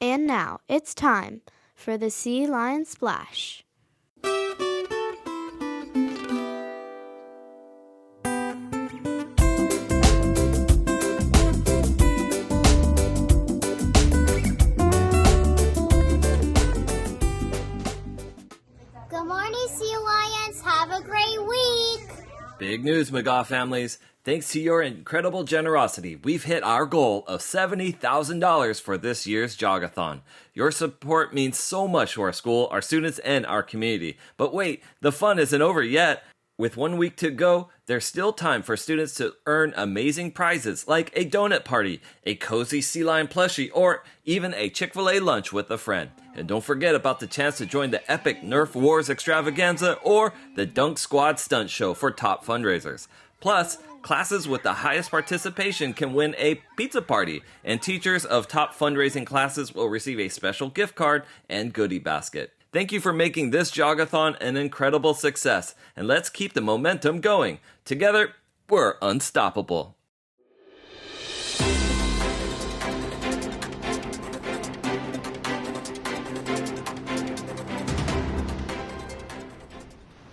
And now it's time for the Sea Lion Splash. Good morning, Sea Lions. Have a great week. Big news, McGaw families. Thanks to your incredible generosity, we've hit our goal of $70,000 for this year's Jogathon. Your support means so much to our school, our students, and our community. But wait, the fun isn't over yet. With 1 week to go, there's still time for students to earn amazing prizes like a donut party, a cozy sea lion plushie, or even a Chick-fil-A lunch with a friend. And don't forget about the chance to join the epic Nerf Wars extravaganza or the Dunk Squad stunt show for top fundraisers. Plus, classes with the highest participation can win a pizza party, and teachers of top fundraising classes will receive a special gift card and goodie basket. Thank you for making this Jogathon an incredible success, and let's keep the momentum going. Together, we're unstoppable.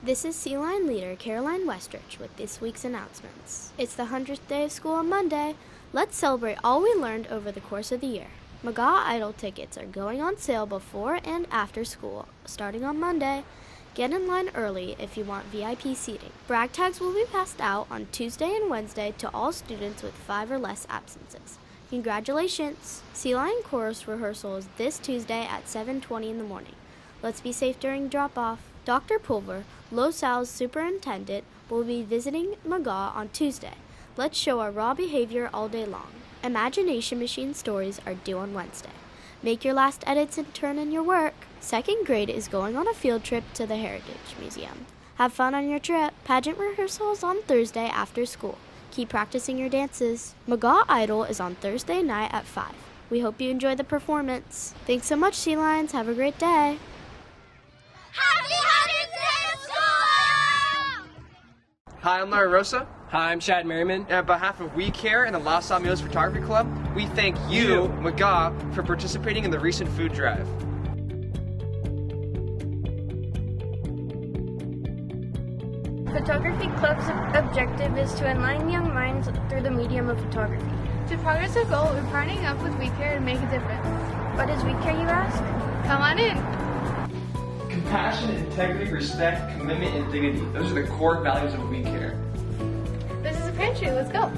This is Sea Lion leader Caroline Westrich with this week's announcements. It's the 100th day of school on Monday. Let's celebrate all we learned over the course of the year. McGaw Idol tickets are going on sale before and after school, starting on Monday. Get in line early if you want VIP seating. Brag tags will be passed out on Tuesday and Wednesday to all students with 5 or less absences. Congratulations! Sea Lion Chorus rehearsal is this Tuesday at 7:20 in the morning. Let's be safe during drop-off. Dr. Pulver, LoSal's superintendent, will be visiting McGaw on Tuesday. Let's show our raw behavior all day long. Imagination Machine stories are due on Wednesday. Make your last edits and turn in your work. Second grade is going on a field trip to the Heritage Museum. Have fun on your trip. Pageant rehearsals on Thursday after school. Keep practicing your dances. McGaw Idol is on Thursday night at 5. We hope you enjoy the performance. Thanks so much, Sea Lions. Have a great day. Happy 100th Day of School! Hi, I'm Larry Rosa. Hi, I'm Shad Merriman. And on behalf of We Care and the Los Alamitos Photography Club, we thank you, McGaw, for participating in the recent food drive. Photography Club's objective is to enlighten young minds through the medium of photography. To progress our goal, we're partnering up with We Care to make a difference. What is We Care, you ask? Come on in. Compassion, integrity, respect, commitment, and dignity. Those are the core values of We Care. This is a pantry. Let's go.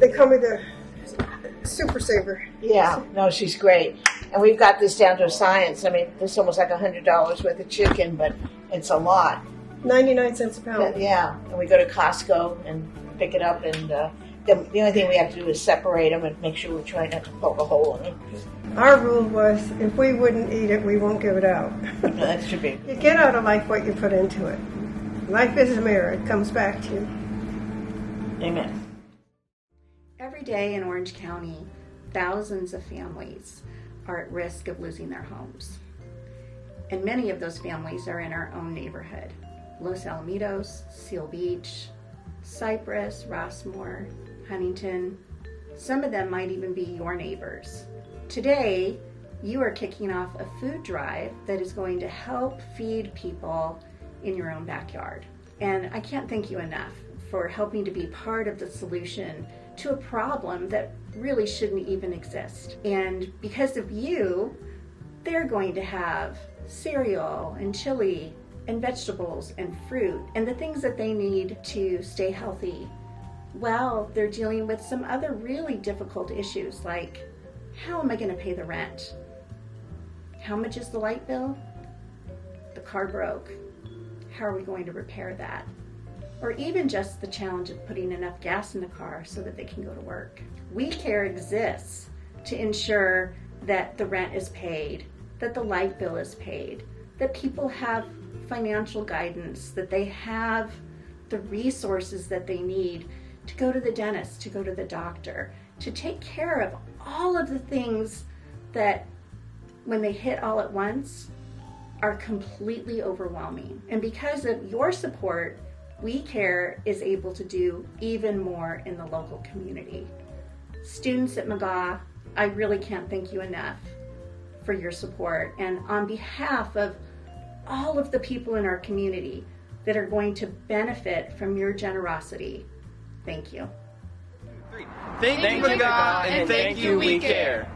They call me the Super Saver. Yeah, no, she's great. And we've got this down to a science. I mean, this is almost like $100 worth of chicken, but it's a lot. 99 cents a pound. Yeah, and we go to Costco and pick it up, and the only thing we have to do is separate them and make sure we're trying not to poke a hole in them. Our rule was if we wouldn't eat it, we won't give it out. That should be. You get out of life what you put into it. Life is a mirror. It comes back to you. Amen. Every day in Orange County, thousands of families are at risk of losing their homes. And many of those families are in our own neighborhood. Los Alamitos, Seal Beach, Cypress, Rossmore, Huntington. Some of them might even be your neighbors. Today, you are kicking off a food drive that is going to help feed people in your own backyard. And I can't thank you enough for helping to be part of the solution to a problem that really shouldn't even exist. And because of you, they're going to have cereal and chili and vegetables and fruit and the things that they need to stay healthy while they're dealing with some other really difficult issues like, how am I going to pay the rent? How much is the light bill? The car broke. How are we going to repair that? Or even just the challenge of putting enough gas in the car so that they can go to work. We Care exists to ensure that the rent is paid, that the light bill is paid, that people have financial guidance, that they have the resources that they need to go to the dentist, to go to the doctor, to take care of all of the things that, when they hit all at once, are completely overwhelming. And because of your support, We Care is able to do even more in the local community. Students at McGaw, I really can't thank you enough for your support. And on behalf of all of the people in our community that are going to benefit from your generosity, thank you. Thank you, McGaw, and thank you, We Care.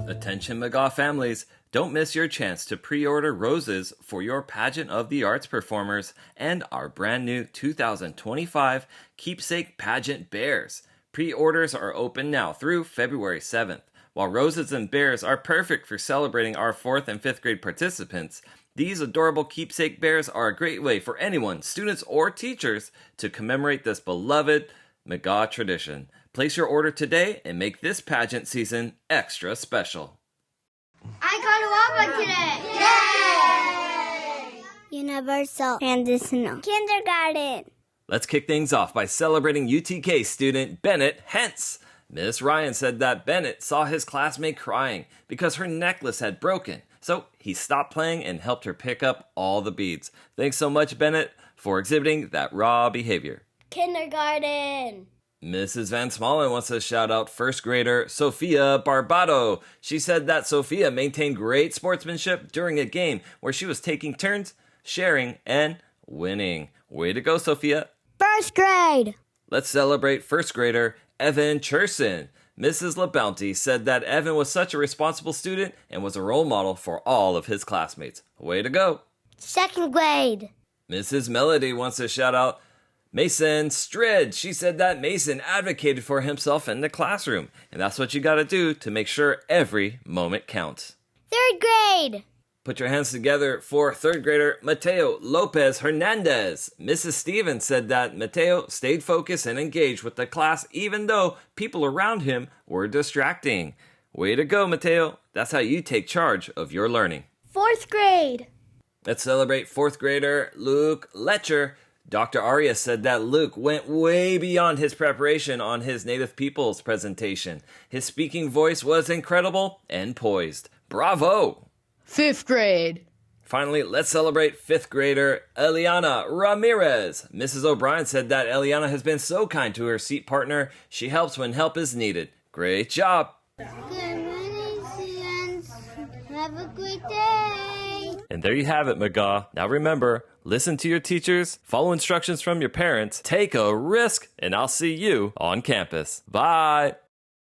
Attention McGaw families, don't miss your chance to pre-order roses for your Pageant of the Arts performers and our brand new 2025 Keepsake Pageant Bears. Pre-orders are open now through February 7th. While roses and bears are perfect for celebrating our 4th and 5th grade participants, these adorable keepsake bears are a great way for anyone, students or teachers, to commemorate this beloved McGaw tradition. Place your order today and make this pageant season extra special. I got a Wamba today! Yay! Universal Transitional Kindergarten. Let's kick things off by celebrating UTK student Bennett Hentz. Miss Ryan said that Bennett saw his classmate crying because her necklace had broken, so he stopped playing and helped her pick up all the beads. Thanks so much, Bennett, for exhibiting that raw behavior. Kindergarten. Mrs. Van Smalen wants to shout out first grader Sophia Barbado. She said that Sophia maintained great sportsmanship during a game where she was taking turns, sharing, and winning. Way to go, Sophia. First grade. Let's celebrate first grader Evan Cherson. Mrs. LaBounty said that Evan was such a responsible student and was a role model for all of his classmates. Way to go. Second grade. Mrs. Melody wants to shout out Mason Strid. She said that Mason advocated for himself in the classroom, and that's what you gotta do to make sure every moment counts. Third grade. Put your hands together for third grader Mateo Lopez Hernandez. Mrs. Stevens said that Mateo stayed focused and engaged with the class even though people around him were distracting. Way to go, Mateo. That's how you take charge of your learning. Fourth grade. Let's celebrate fourth grader Luke Letcher. Dr. Arias said that Luke went way beyond his preparation on his Native Peoples presentation. His speaking voice was incredible and poised. Bravo! Fifth grade. Finally, let's celebrate fifth grader Eliana Ramirez. Mrs. O'Brien said that Eliana has been so kind to her seat partner. She helps when help is needed. Great job! Good morning, students. Have a great day. And there you have it, McGaw. Now remember, listen to your teachers, follow instructions from your parents, take a risk, and I'll see you on campus. Bye!